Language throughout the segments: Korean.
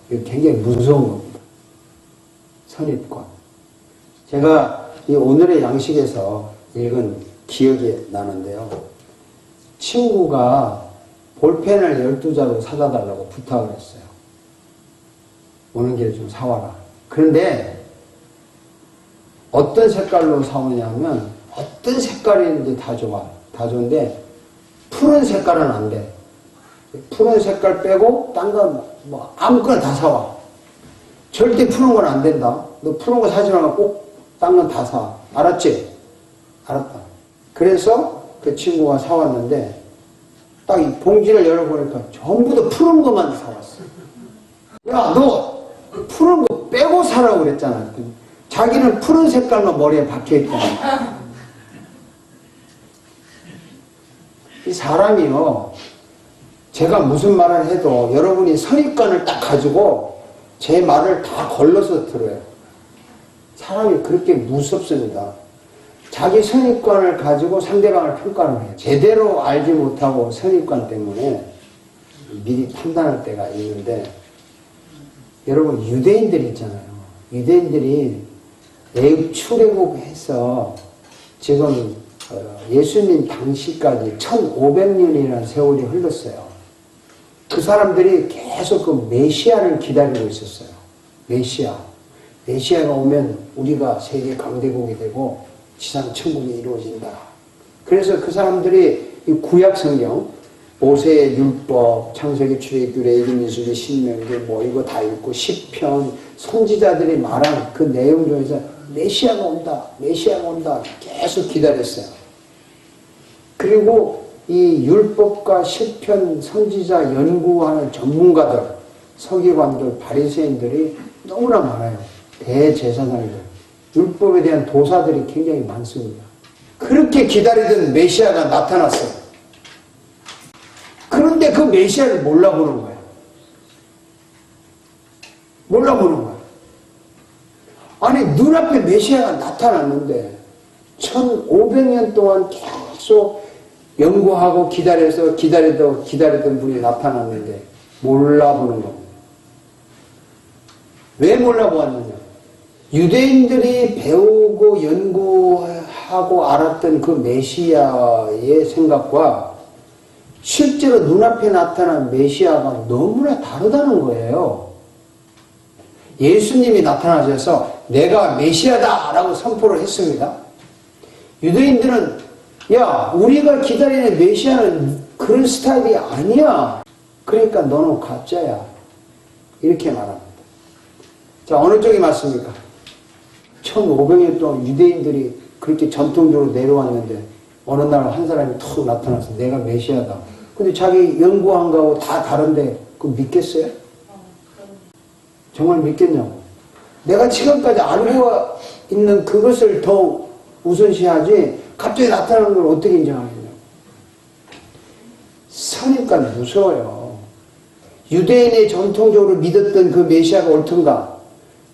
이거 굉장히 무서운 겁니다. 선입관. 제가 이 오늘의 양식에서 읽은 기억이 나는데요. 친구가 볼펜을 12자루 사다 달라고 부탁을 했어요. 오는 길에 좀 사와라. 그런데 어떤 색깔로 사오냐면 어떤 색깔이든지 다 좋아. 다 좋은데 푸른 색깔은 안 돼. 푸른 색깔 빼고 딴 건 뭐 아무거나 다 사와. 절대 푸른 건 안 된다. 너 푸른 거 사지 말고 꼭 딴 건 다 사. 알았지? 알았다. 그래서 그 친구가 사왔는데 딱 이 봉지를 열어보니까 전부 다 푸른 것만 사왔어. 야, 너 푸른 거 빼고 사라고 그랬잖아. 자기는 푸른 색깔만 머리에 박혀있잖아. 이 사람이요, 제가 무슨 말을 해도 여러분이 선입관을 딱 가지고 제 말을 다 걸러서 들어요. 사람이 그렇게 무섭습니다. 자기 선입관을 가지고 상대방을 평가를 해요. 제대로 알지 못하고 선입관 때문에 미리 판단할 때가 있는데, 여러분 유대인들 있잖아요. 유대인들이 애굽 출애굽해서 지금 예수님 당시까지 1500년이라는 세월이 흘렀어요. 그 사람들이 계속 그 메시아를 기다리고 있었어요. 메시아가 오면 우리가 세계 강대국이 되고 지상 천국이 이루어진다. 그래서 그 사람들이 이 구약 성경, 모세의 율법, 창세기, 출애굽기, 레위기, 민수기, 신명기 뭐 이거 다 읽고 시편, 선지자들이 말한 그 내용 중에서 메시아가 온다 계속 기다렸어요. 그리고 이 율법과 시편, 선지자 연구하는 전문가들, 서기관들, 바리새인들이 너무나 많아요. 대제사장들, 율법에 대한 도사들이 굉장히 많습니다. 그렇게 기다리던 메시아가 나타났어요. 그런데 그 메시아를 몰라보는 거예요. 아니, 눈앞에 메시아가 나타났는데 1500년 동안 계속 연구하고 기다리던 분이 나타났는데 몰라보는 겁니다. 왜 몰라보았느냐? 유대인들이 배우고 연구하고 알았던 그 메시아의 생각과 실제로 눈앞에 나타난 메시아가 너무나 다르다는 거예요. 예수님이 나타나셔서 내가 메시아다 라고 선포를 했습니다. 유대인들은 야, 우리가 기다리는 메시아는 그런 스타일이 아니야. 그러니까 너는 가짜야. 이렇게 말합니다. 자, 어느 쪽이 맞습니까? 1500년 동안 유대인들이 그렇게 전통적으로 내려왔는데 어느 날 한 사람이 툭 나타나서 내가 메시아다. 근데 자기 연구한 거하고 다 다른데 그거 믿겠어요? 정말 믿겠냐고. 내가 지금까지 알고 있는 그것을 더 우선시하지 갑자기 나타나는 걸 어떻게 인정하겠냐고. 선입관 무서워요. 유대인이 전통적으로 믿었던 그 메시아가 옳든가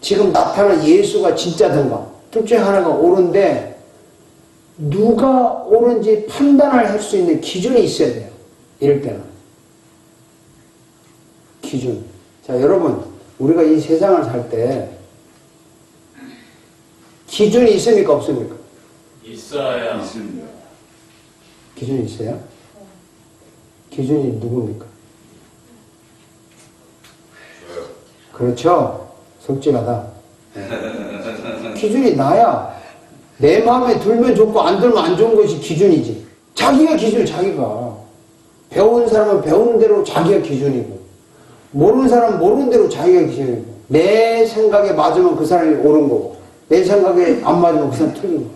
지금 나타난 예수가 진짜든가 둘 중에 하나가 옳은데 누가 옳은지 판단을 할 수 있는 기준이 있어야 돼요. 이럴 때는. 기준. 자, 여러분, 우리가 이 세상을 살 때 기준이 있습니까? 없습니까? 있어요. 있습니다. 기준이 있어요? 기준이 누굽니까? 그렇죠? 솔직하다. 기준이 나야. 내 마음에 들면 좋고 안 들면 안 좋은 것이 기준이지. 자기가 기준, 자기가. 배우는 사람은 배우는 대로 자기가 기준이고 모르는 사람은 모르는 대로 자기가 기준이고 내 생각에 맞으면 그 사람이 옳은 거고 내 생각에 안 맞으면 그 사람이 틀린 거고.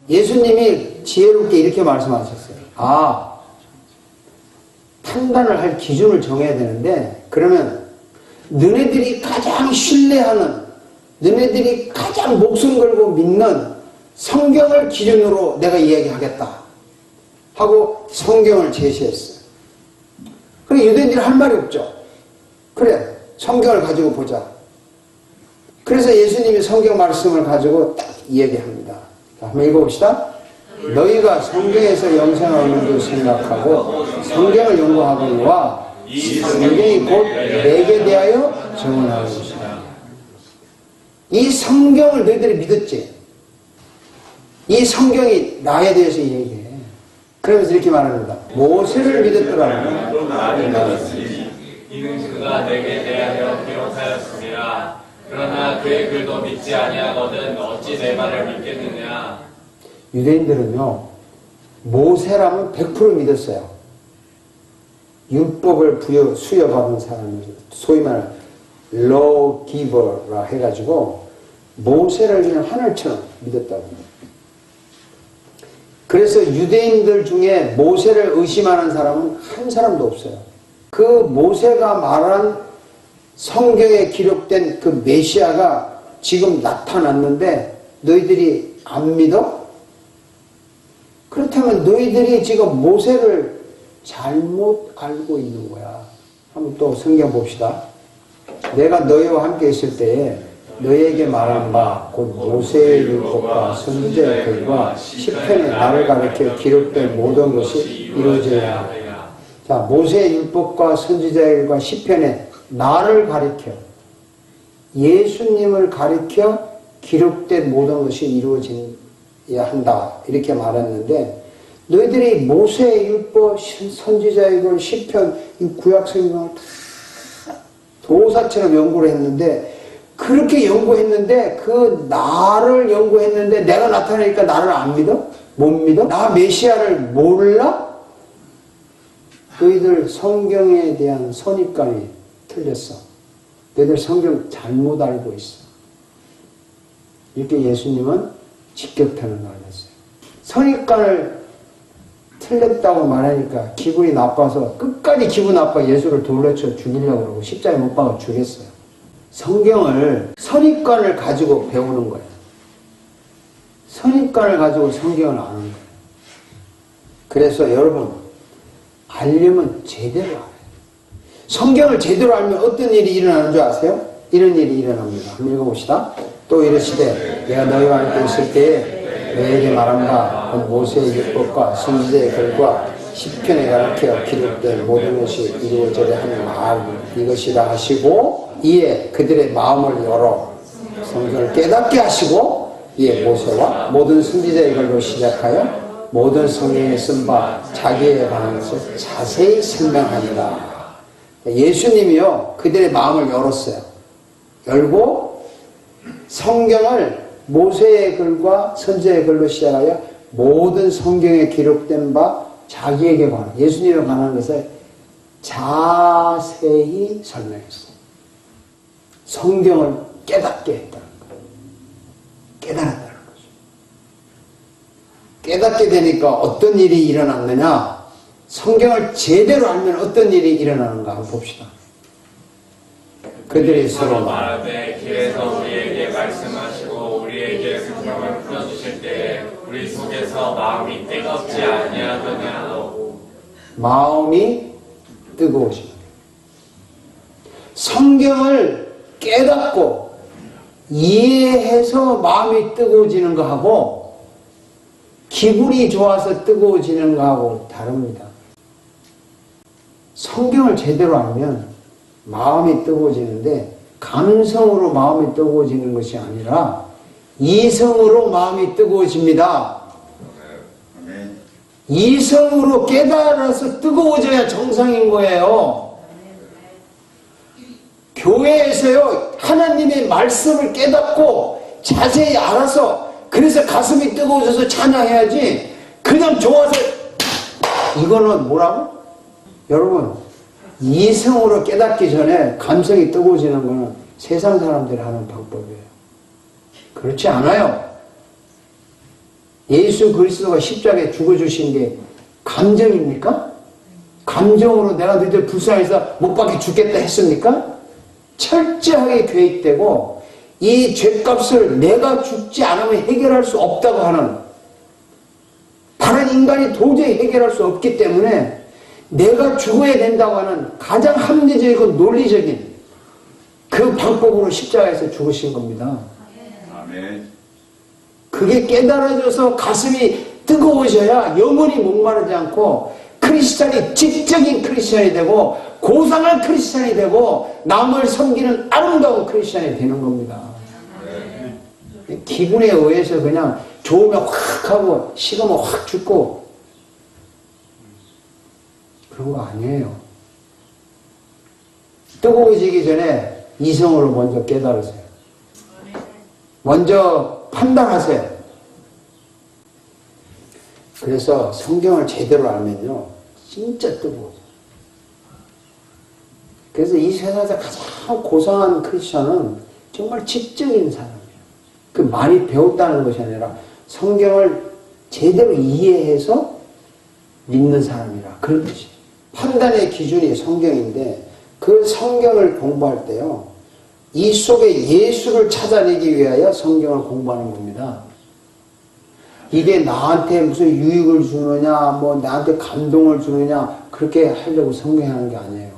예수님이 지혜롭게 이렇게 말씀하셨어요. 아, 판단을 할 기준을 정해야 되는데 그러면 너네들이 가장 신뢰하는 너네들이 가장 목숨 걸고 믿는 성경을 기준으로 내가 이야기하겠다 하고 성경을 제시했어요. 그래, 유대인들이 할 말이 없죠. 그래, 성경을 가지고 보자. 그래서 예수님이 성경 말씀을 가지고 딱 이야기합니다. 자, 한번 읽어봅시다. 너희가 성경에서 영생을 얻는 줄 생각하고 성경을 연구하거니와 이 성경이 곧 내게 대하여 증언하는 것이다. 이 성경을 너희들이 믿었지? 이 성경이 나에 대해서 얘기해. 그러면서 이렇게 말합니다. 모세를 믿었더라. 이는 그가 내게 대하여 기록하였습니다. 그러나 그의 글도 믿지 아니하거든 어찌 내 말을 믿겠느냐. 유대인들은요, 모세라면 100% 믿었어요. 율법을 수여받은 사람을 소위 말하는 lawgiver라 해가지고 모세를 그냥 하늘처럼 믿었다고 합니다. 그래서 유대인들 중에 모세를 의심하는 사람은 한 사람도 없어요. 그 모세가 말한 성경에 기록된 그 메시아가 지금 나타났는데 너희들이 안 믿어? 그렇다면 너희들이 지금 모세를 잘못 알고 있는 거야. 한번 또 성경 봅시다. 내가 너희와 함께 있을 때에 너희에게 말한 바 곧 모세의 율법과 선지자의 글과 시편에 나를 가리켜 기록된 모든 것이 이루어져야 한다. 자, 모세의 율법과 선지자의 글과 시편에 나를 가리켜 예수님을 가리켜 기록된 모든 것이 이루어져야 한다. 이렇게 말했는데 너희들이 모세의 율법, 선지자의 글, 시편, 이 구약 성경을 다 도사처럼 연구를 했는데 그렇게 연구했는데 그 나를 연구했는데 내가 나타나니까 나를 안 믿어? 못 믿어? 나 메시아를 몰라? 너희들 성경에 대한 선입관이 틀렸어. 너희들 성경 잘못 알고 있어. 이렇게 예수님은 직격탄을 날렸어요. 선입관을 틀렸다고 말하니까 기분이 나빠서 끝까지 기분 나빠 예수를 돌려 쳐 죽이려고 그러고 십자가에 못 박아 죽였어요. 성경을 선입관을 가지고 배우는 거예요. 선입관을 가지고 성경을 아는 거예요. 그래서 여러분 알려면 제대로 알아요. 성경을 제대로 알면 어떤 일이 일어나는 줄 아세요? 이런 일이 일어납니다. 한번 읽어봅시다. 또 이르시되 내가 너희와 함께 있을 때에 너희에게 말한 바 모세의 율법과 선지자의 글과 시편에 가르쳐 기록된 모든 것이 이루어져야 하는 말 이것이라 하시고 이에 그들의 마음을 열어 성경을 깨닫게 하시고 이에 모세와 모든 선지자의 글로 시작하여 모든 성경에 쓴 바 자기에 관한 것을 자세히 설명하니라. 예수님이요 그들의 마음을 열었어요. 열고 성경을 모세의 글과 선지자의 글로 시작하여 모든 성경에 기록된 바 자기에게 관한 예수님에 관한 것을 자세히 설명했어요. 성경을 깨닫게 했다는 거예요. 깨달았다는 거죠. 깨닫게 되니까 어떤 일이 일어났느냐? 성경을 제대로 알면 어떤 일이 일어나는가 한번 봅시다. 그들이 서로 말하되 길에서 우리에게 말씀하시고 우리에게 성경을 풀어주실 때에 우리 속에서 마음이 뜨겁지 아니하더냐. 마음이 뜨거우시다. 성경을 깨닫고 이해해서 마음이 뜨거워지는 거하고 기분이 좋아서 뜨거워지는 거하고 다릅니다. 성경을 제대로 알면 마음이 뜨거워지는데 감성으로 마음이 뜨거워지는 것이 아니라 이성으로 마음이 뜨거워집니다. 이성으로 깨달아서 뜨거워져야 정상인 거예요. 교회에서요 하나님의 말씀을 깨닫고 자세히 알아서 그래서 가슴이 뜨거워져서 찬양해야지 그냥 좋아서 이거는 뭐라고? 여러분 이성으로 깨닫기 전에 감성이 뜨거워지는 거는 세상 사람들이 하는 방법이에요. 그렇지 않아요. 예수 그리스도가 십자가에 죽어주신 게 감정입니까? 감정으로 내가 너희들 불쌍해서 못 박혀 죽겠다 했습니까? 철저하게 계획되고 이 죄값을 내가 죽지 않으면 해결할 수 없다고 하는 다른 인간이 도저히 해결할 수 없기 때문에 내가 죽어야 된다고 하는 가장 합리적이고 논리적인 그 방법으로 십자가에서 죽으신 겁니다. 아멘. 그게 깨달아져서 가슴이 뜨거워져야 영원히 목마르지 않고 그래 크리스찬이 지적인 크리스찬이 되고 고상한 크리스찬이 되고 남을 섬기는 아름다운 크리스찬이 되는 겁니다. 기분에 의해서 그냥 좋으면 확 하고 식으면 확 죽고 그런 거 아니에요. 뜨거워지기 전에 이성으로 먼저 깨달으세요. 먼저 판단하세요. 그래서 성경을 제대로 알면요 진짜 뜨거워져요. 그래서 이 세상에서 가장 고상한 크리스천은 정말 지적인 사람이에요. 그 많이 배웠다는 것이 아니라 성경을 제대로 이해해서 믿는 사람이라 그런 뜻이에요. 판단의 기준이 성경인데 그 성경을 공부할 때요 이 속에 예수를 찾아내기 위하여 성경을 공부하는 겁니다. 이게 나한테 무슨 유익을 주느냐 뭐 나한테 감동을 주느냐 그렇게 하려고 성경이 하는 게 아니에요.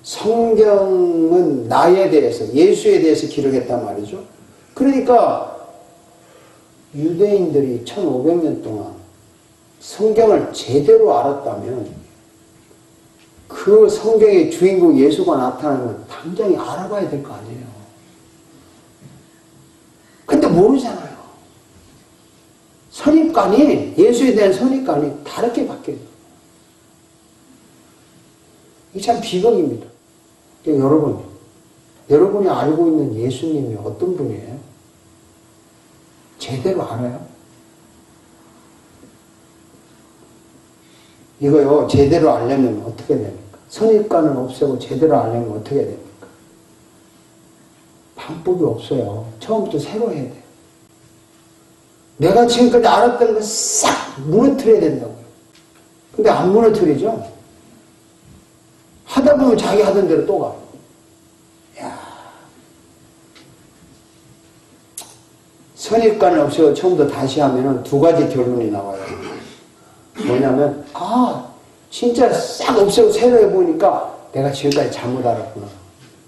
성경은 나에 대해서 예수에 대해서 기록했단 말이죠. 그러니까 유대인들이 1500년 동안 성경을 제대로 알았다면 그 성경의 주인공 예수가 나타나면 당장에 알아봐야 될 거 아니에요. 근데 모르잖아요. 선입관이 예수에 대한 선입관이 다르게 바뀌어요. 이게 참 비극입니다. 그러니까 여러분이 알고 있는 예수님이 어떤 분이에요? 제대로 알아요? 이거요 제대로 알려면 어떻게 됩니까? 선입관을 없애고 제대로 알려면 어떻게 됩니까? 방법이 없어요. 처음부터 새로 해야 돼요. 내가 지금까지 알았던 거 싹 무너뜨려야 된다고요. 근데 안 무너뜨리죠? 하다 보면 자기 하던 대로 또 가요. 야, 선입관을 없애고 처음부터 다시 하면은 두 가지 결론이 나와요. 뭐냐면 진짜 싹 없애고 새로 해보니까 내가 지금까지 잘못 알았구나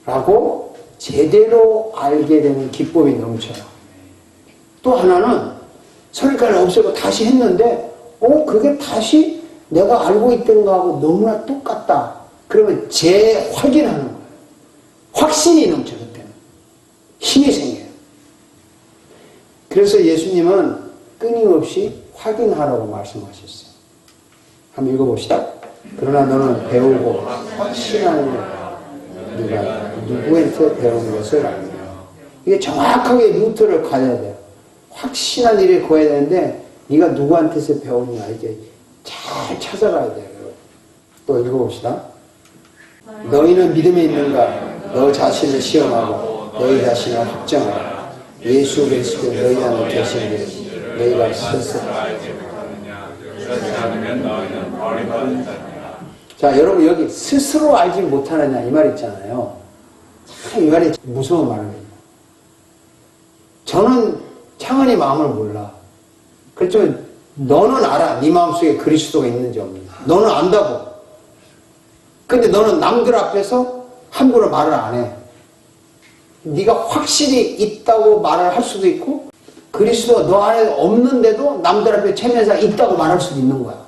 라고 제대로 알게 되는 기쁨이 넘쳐요. 또 하나는 선입관을 없애고 다시 했는데 그게 다시 내가 알고 있던 거하고 너무나 똑같다. 그러면 재확인하는 거예요. 확신이 넘쳐 그때는. 힘이 생겨요. 그래서 예수님은 끊임없이 확인하라고 말씀하셨어요. 한번 읽어봅시다. 그러나 너는 배우고 확신하는 네가 누구한테 배우는 것을 알며. 이게 정확하게 루트를 가야 돼요. 확신한 일을 구해야 되는데 네가 누구한테서 배웠냐 이게 잘 찾아가야 돼요. 또 읽어봅시다. 너희는 믿음에 있는가? 너 자신을 시험하고 너희 자신을 확정하라. 예수 그리스도 너희 안에 계시는 너희가 스스로 알지 못하느냐? 그렇지 않으면 너희는 버림받은 자니라. 자, 여러분 여기 스스로 알지 못하느냐 이 말 있잖아요. 참 이 말이 무서운 말입니다. 저는 창은이 마음을 몰라. 그렇지만 너는 알아. 네 마음속에 그리스도가 있는지 없는지. 너는 안다고. 근데 너는 남들 앞에서 함부로 말을 안 해. 네가 확실히 있다고 말을 할 수도 있고 그리스도가 너 안에 없는데도 남들 앞에 체면상 있다고 말할 수도 있는 거야.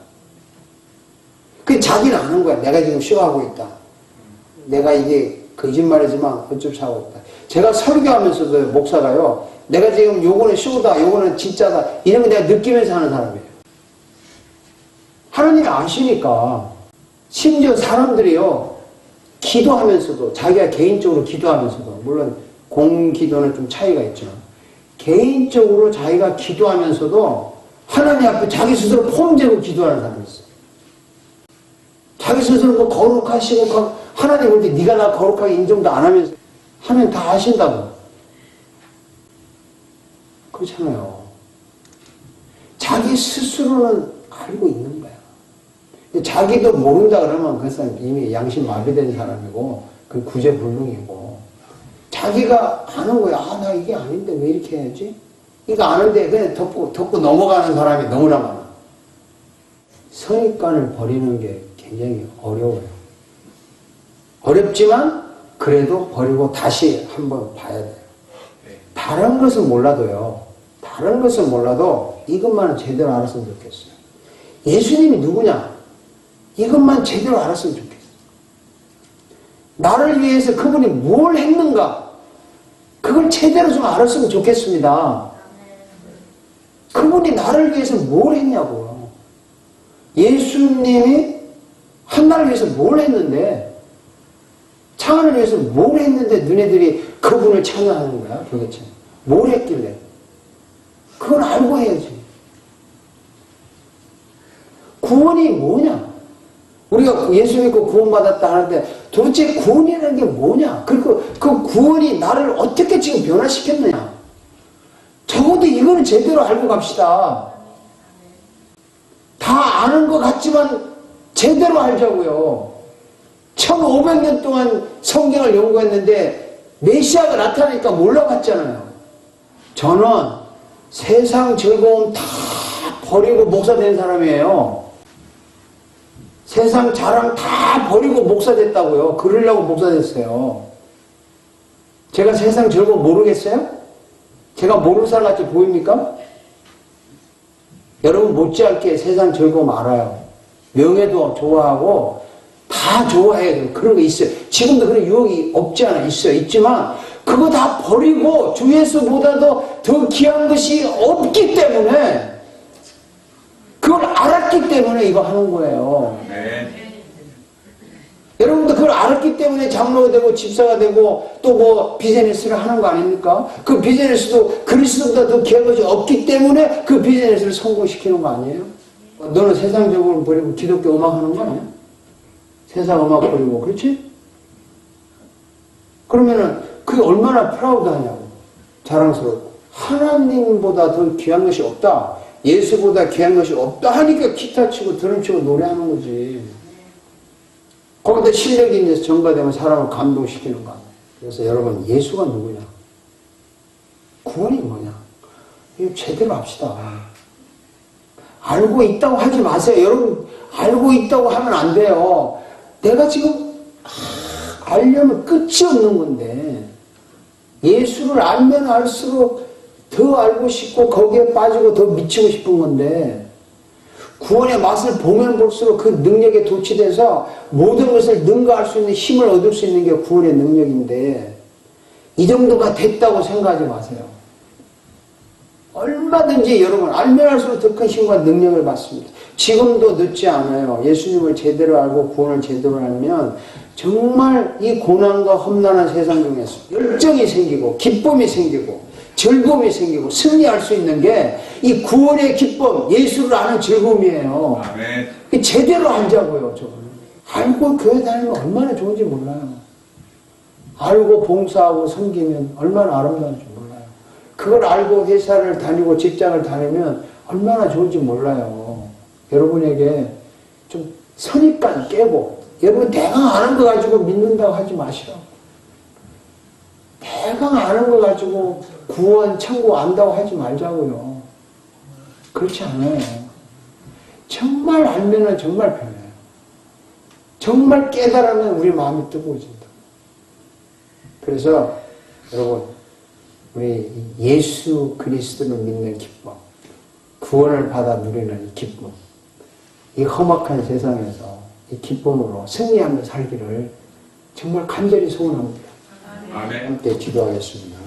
그 자기는 아는 거야. 내가 지금 쉬어하고 있다. 내가 이게 거짓말이지만 어쩔 수 하고 있다. 제가 설교하면서도 목사가요. 내가 지금 요거는 쇼다, 요거는 진짜다. 이런 거 내가 느끼면서 하는 사람이에요. 하나님이 아시니까. 심지어 사람들이요. 기도하면서도 자기가 개인적으로 기도하면서도 물론 공기도는 좀 차이가 있지만 개인적으로 자기가 기도하면서도 하나님 앞에 자기 스스로 폼재고 기도하는 사람이 있어요. 자기 스스로 뭐 거룩하시고 하나님 올 때 네가 나 거룩하게 인정도 안 하면서 하나님 다 아신다고. 그렇잖아요. 자기 스스로는 알고 있는 거야. 자기도 모른다 그러면 그 사람 이미 양심 마비된 사람이고 그 구제불능이고 자기가 아는 거야. 나 이게 아닌데 왜 이렇게 해야지? 이거 아는데 그냥 덮고 넘어가는 사람이 너무나 많아. 선입관을 버리는 게 굉장히 어려워요. 어렵지만 그래도 버리고 다시 한번 봐야 돼요. 다른 것은 몰라도요. 다른 것은 몰라도 이것만은 제대로 알았으면 좋겠어요. 예수님이 누구냐? 이것만 제대로 알았으면 좋겠어. 나를 위해서 그분이 뭘 했는가, 그걸 제대로 좀 알았으면 좋겠습니다. 그분이 나를 위해서 뭘 했냐고요. 예수님이 한나를 위해서 뭘 했는데, 창안을 위해서 뭘 했는데 너네들이 그분을 찬양하는 거야 도대체. 뭘 했길래. 그건 알고 해야지. 구원이 뭐냐? 우리가 예수 믿고 구원받았다 하는데 도대체 구원이라는 게 뭐냐? 그리고 그 구원이 나를 어떻게 지금 변화시켰느냐? 적어도 이거는 제대로 알고 갑시다. 다 아는 것 같지만 제대로 알자고요. 1500년 동안 성경을 연구했는데 메시아가 나타나니까 몰라봤잖아요. 저는 세상 즐거움 다 버리고 목사 된 사람이에요. 세상 자랑 다 버리고 목사 됐다고요. 그러려고 목사 됐어요. 제가 세상 즐거움 모르겠어요? 제가 모르는 사람 같이 보입니까? 여러분 못지않게 세상 즐거움 알아요. 명예도 좋아하고 다 좋아해요. 그런 거 있어요. 지금도 그런 유혹이 없지 않아 있어요. 있지만 그거 다 버리고 주 예수보다도 더 귀한 것이 없기 때문에, 그걸 알았기 때문에 이거 하는 거예요. 여러분도 그걸 알았기 때문에 장로가 되고 집사가 되고 또 뭐 비즈니스를 하는 거 아닙니까? 그 비즈니스도 그리스도보다 더 귀한 것이 없기 때문에 그 비즈니스를 성공시키는 거 아니에요? 너는 세상적으로 버리고 기독교 음악 하는 거 아니야? 세상 음악 버리고, 그렇지? 그러면은 그게 얼마나 프라우드하냐고. 자랑스럽고. 하나님보다 더 귀한 것이 없다, 예수보다 귀한 것이 없다 하니까 기타 치고 드럼 치고 노래하는 거지. 거기다 실력이 있는 전가되면 사람을 감동시키는 거 아니야. 그래서 여러분, 예수가 누구냐? 구원이 뭐냐? 이거 제대로 합시다. 알고 있다고 하지 마세요. 여러분, 알고 있다고 하면 안 돼요. 내가 지금 알려면 끝이 없는 건데, 예수를 알면 알수록 더 알고 싶고 거기에 빠지고 더 미치고 싶은 건데, 구원의 맛을 보면 볼수록 그 능력에 도취돼서 모든 것을 능가할 수 있는 힘을 얻을 수 있는 게 구원의 능력인데, 이 정도가 됐다고 생각하지 마세요. 얼마든지 여러분 알면 알수록 더 큰 힘과 능력을 받습니다. 지금도 늦지 않아요. 예수님을 제대로 알고 구원을 제대로 알면 정말 이 고난과 험난한 세상 중에서 열정이 생기고 기쁨이 생기고 즐거움이 생기고 승리할 수 있는 게 이 구원의 기쁨, 예수를 아는 즐거움이에요. 아멘. 제대로 알자고요. 저거는. 알고 교회 다니면 얼마나 좋은지 몰라요. 알고 봉사하고 섬기면 얼마나 아름다운지 몰라요. 그걸 알고 회사를 다니고 직장을 다니면 얼마나 좋은지 몰라요. 여러분에게 좀 선입관 깨고, 여러분 대강 아는 거 가지고 믿는다고 하지 마시라고. 대강 아는 거 가지고 구원, 천국 안다고 하지 말자고요. 그렇지 않아요. 정말 알면은 정말 편해요. 정말 깨달으면 우리 마음이 뜨거워진다. 그래서 여러분, 우리 예수 그리스도를 믿는 기쁨, 구원을 받아 누리는 이 기쁨, 이 험악한 세상에서 이 기쁨으로 승리하며 살기를 정말 간절히 소원합니다. 아멘. 함께 기도하겠습니다.